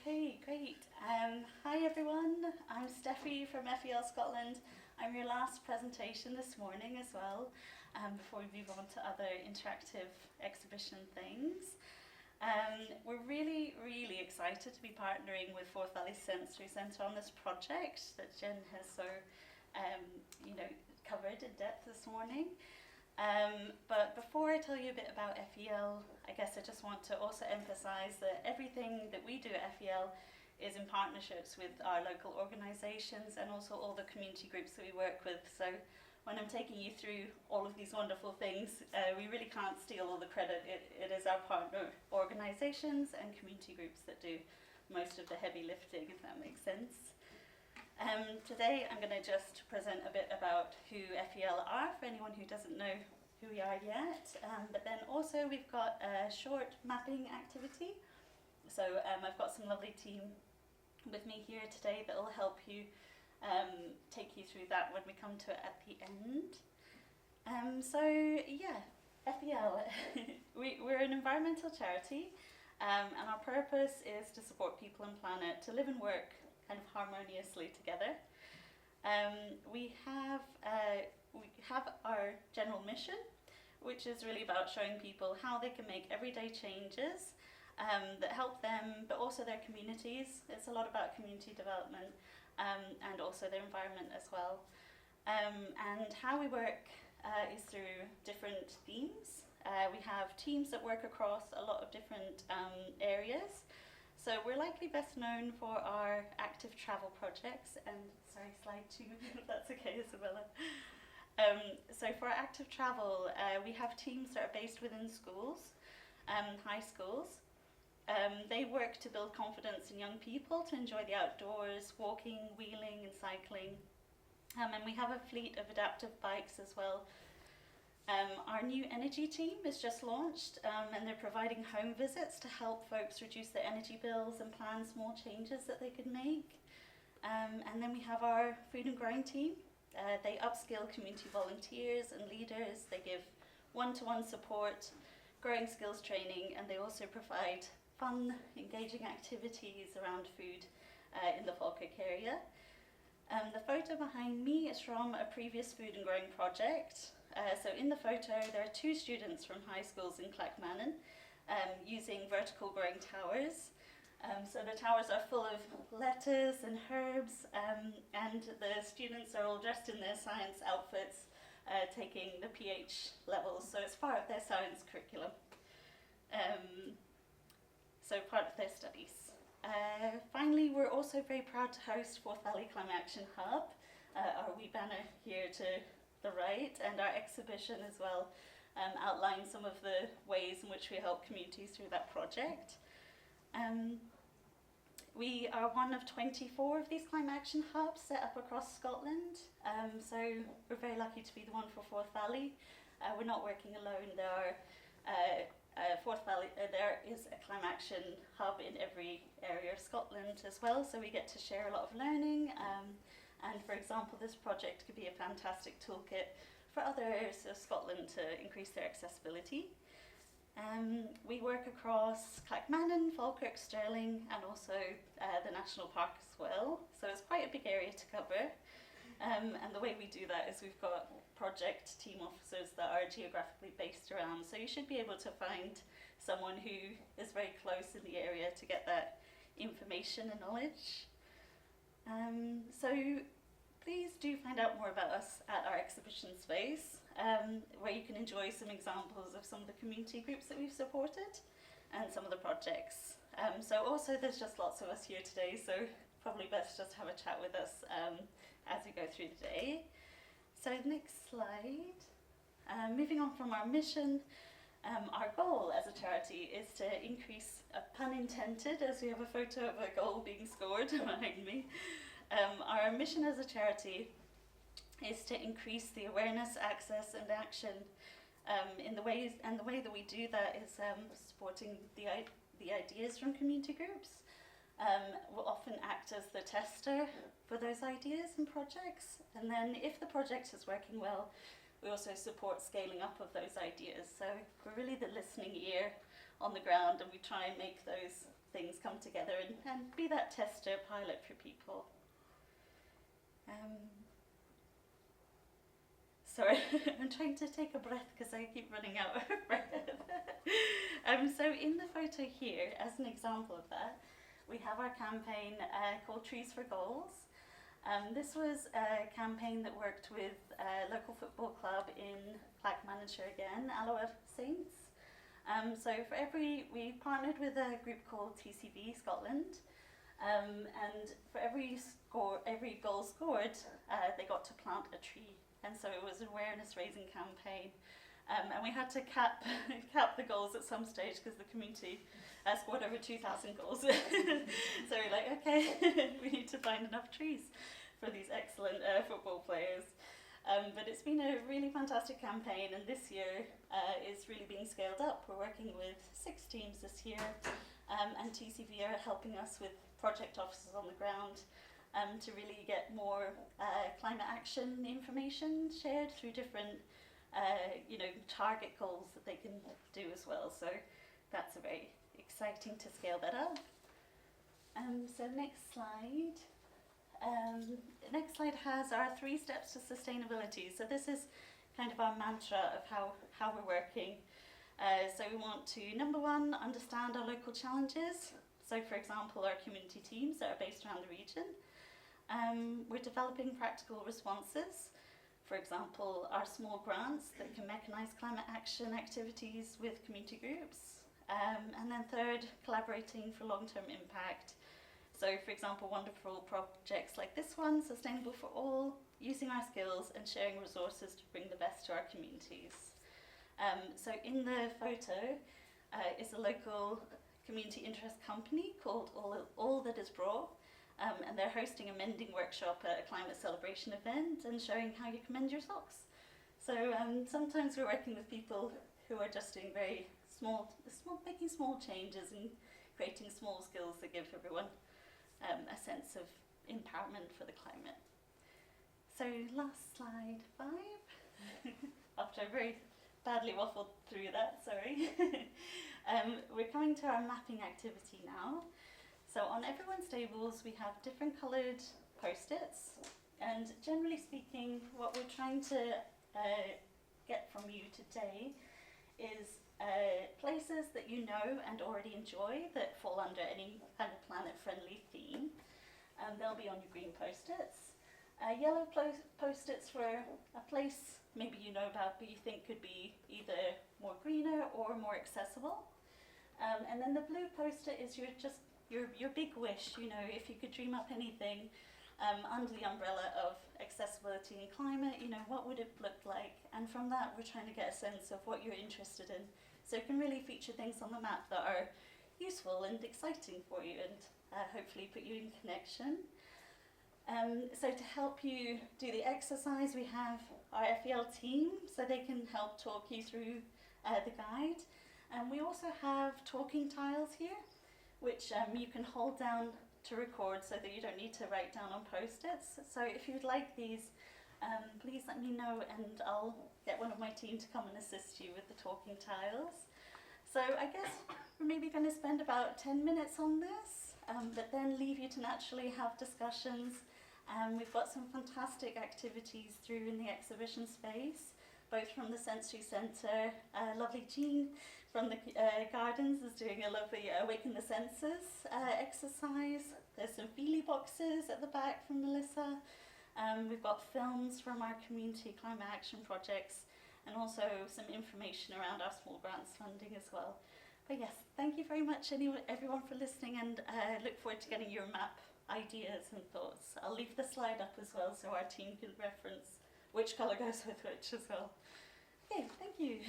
Okay, great. Hi everyone, I'm Stephi from FEL Scotland. I'm your last presentation this morning as well, before we move on to other interactive exhibition things. We're really excited to be partnering with Forth Valley Sensory Centre on this project that Jen has so covered in depth this morning. But before I tell you a bit about FEL, I guess I just want to also emphasise that everything that we do at FEL is in partnerships with our local organisations and also all the community groups that we work with. So when I'm taking you through all of these wonderful things, we really can't steal all the credit. It is our partner organisations and community groups that do most of the heavy lifting, if that makes sense. Today I'm going to just present a bit about who FEL are for anyone who doesn't know who we are yet, but then also we've got a short mapping activity. So I've got some lovely team with me here today that will help you take you through that when we come to it at the end. FEL, we're an environmental charity, and our purpose is to support people and planet to live and work kind of harmoniously together. We have our general mission, which is really about showing people how they can make everyday changes that help them, but also their communities. It's a lot about community development and also their environment as well. And how we work is through different themes. We have teams that work across a lot of different areas. So we're likely best known for our active travel projects, and sorry, slide 2, if that's okay, Isabella. So for our active travel, we have teams that are based within schools, high schools. They work to build confidence in young people to enjoy the outdoors, walking, wheeling and cycling. And we have a fleet of adaptive bikes as well. Our new energy team is just launched, and they're providing home visits to help folks reduce their energy bills and plan small changes that they could make. And then we have our food and growing team. They upskill community volunteers and leaders. They give one-to-one support, growing skills training, and they also provide fun, engaging activities around food in the Falkirk area. The photo behind me is from a previous food and growing project. So in the photo, there are 2 students from high schools in Clackmannan using vertical growing towers. So the towers are full of lettuce and herbs, and the students are all dressed in their science outfits, taking the pH levels. So it's part of their science curriculum. So part of their studies. Finally, we're also very proud to host Forth Valley Climate Action Hub, our wee banner here to the right, and our exhibition as well outlines some of the ways in which we help communities through that project. We are one of 24 of these climate action hubs set up across Scotland, so we're very lucky to be the one for Forth Valley. We're not working alone. There is a climate action hub in every area of Scotland as well, so we get to share a lot of learning. And for example, this project could be a fantastic toolkit for other areas of Scotland to increase their accessibility. We work across Clackmannan, Falkirk, Stirling, and also the National Park as well. So it's quite a big area to cover. And the way we do that is we've got project team officers that are geographically based around. So you should be able to find someone who is very close in the area to get that information and knowledge. So please do find out more about us at our exhibition space, where you can enjoy some examples of some of the community groups that we've supported and some of the projects. So also there's just lots of us here today, so probably best just have a chat with us as we go through the day. So next slide. Moving on from our mission, our goal as a charity is to increase, pun intended, as we have a photo of a goal being scored behind me. Our mission as a charity is to increase the awareness, access and action in the ways, and the way that we do that is supporting the ideas from community groups. We'll often act as the tester for those ideas and projects, and then if the project is working well, we also support scaling up of those ideas. So we're really the listening ear on the ground, and we try and make those things come together and be that tester pilot for people. Sorry, I'm trying to take a breath because I keep running out of breath. So in the photo here, as an example of that, we have our campaign called Trees for Goals. This was a campaign that worked with a local football club in Clackmannanshire again, Alloa Saints. So we partnered with a group called FEL Scotland, and for every goal scored, they got to plant a tree. And so it was an awareness-raising campaign. And we had to cap the goals at some stage because the community scored over 2,000 goals. So we're like, okay, we need to find enough trees for these excellent football players. But it's been a really fantastic campaign, and this year it's really being scaled up. We're working with 6 teams this year, and TCV are helping us with project officers on the ground to really get more climate action information shared through different target goals that they can do as well. So that's very exciting to scale that up. So next slide. Next slide has our 3 steps to sustainability. So this is kind of our mantra of how we're working. So we want to, number 1, understand our local challenges. So for example, our community teams that are based around the region. We're developing practical responses. For example, our small grants that can mechanise climate action activities with community groups. And then 3rd, collaborating for long-term impact. So for example, wonderful projects like this one, Sustainable for All, using our skills and sharing resources to bring the best to our communities. So in the photo is a local community interest company called All That Is Raw. And they're hosting a mending workshop at a climate celebration event and showing how you can mend your socks. So sometimes we're working with people who are just doing very making small changes and creating small skills that give everyone a sense of empowerment for the climate. So last slide, 5. After I very badly waffled through that, sorry. We're coming to our mapping activity now. So on everyone's tables we have different coloured post-its, and generally speaking what we're trying to get from you today is places that you know and already enjoy that fall under any kind of planet-friendly theme. They'll be on your green post-its. Yellow post-its for a place maybe you know about but you think could be either more greener or more accessible. And then the blue post-it is your big wish, if you could dream up anything under the umbrella of accessibility and climate, what would it look like? And from that, we're trying to get a sense of what you're interested in. So it can really feature things on the map that are useful and exciting for you and hopefully put you in connection. So to help you do the exercise, we have our FEL team, so they can help talk you through the guide. And we also have talking tiles here, which you can hold down to record so that you don't need to write down on post-its. So if you'd like these, please let me know and I'll get one of my team to come and assist you with the talking tiles. So I guess we're maybe going to spend about 10 minutes on this, but then leave you to naturally have discussions. We've got some fantastic activities through in the exhibition space, both from the Sensory Centre, lovely Jean from the gardens is doing a lovely Awaken the Senses exercise. There's some feelie boxes at the back from Melissa. We've got films from our community climate action projects and also some information around our small grants funding as well. But yes, thank you very much everyone for listening, and look forward to getting your map ideas and thoughts. I'll leave the slide up as well so our team can reference which colour goes with which as well. Okay, thank you.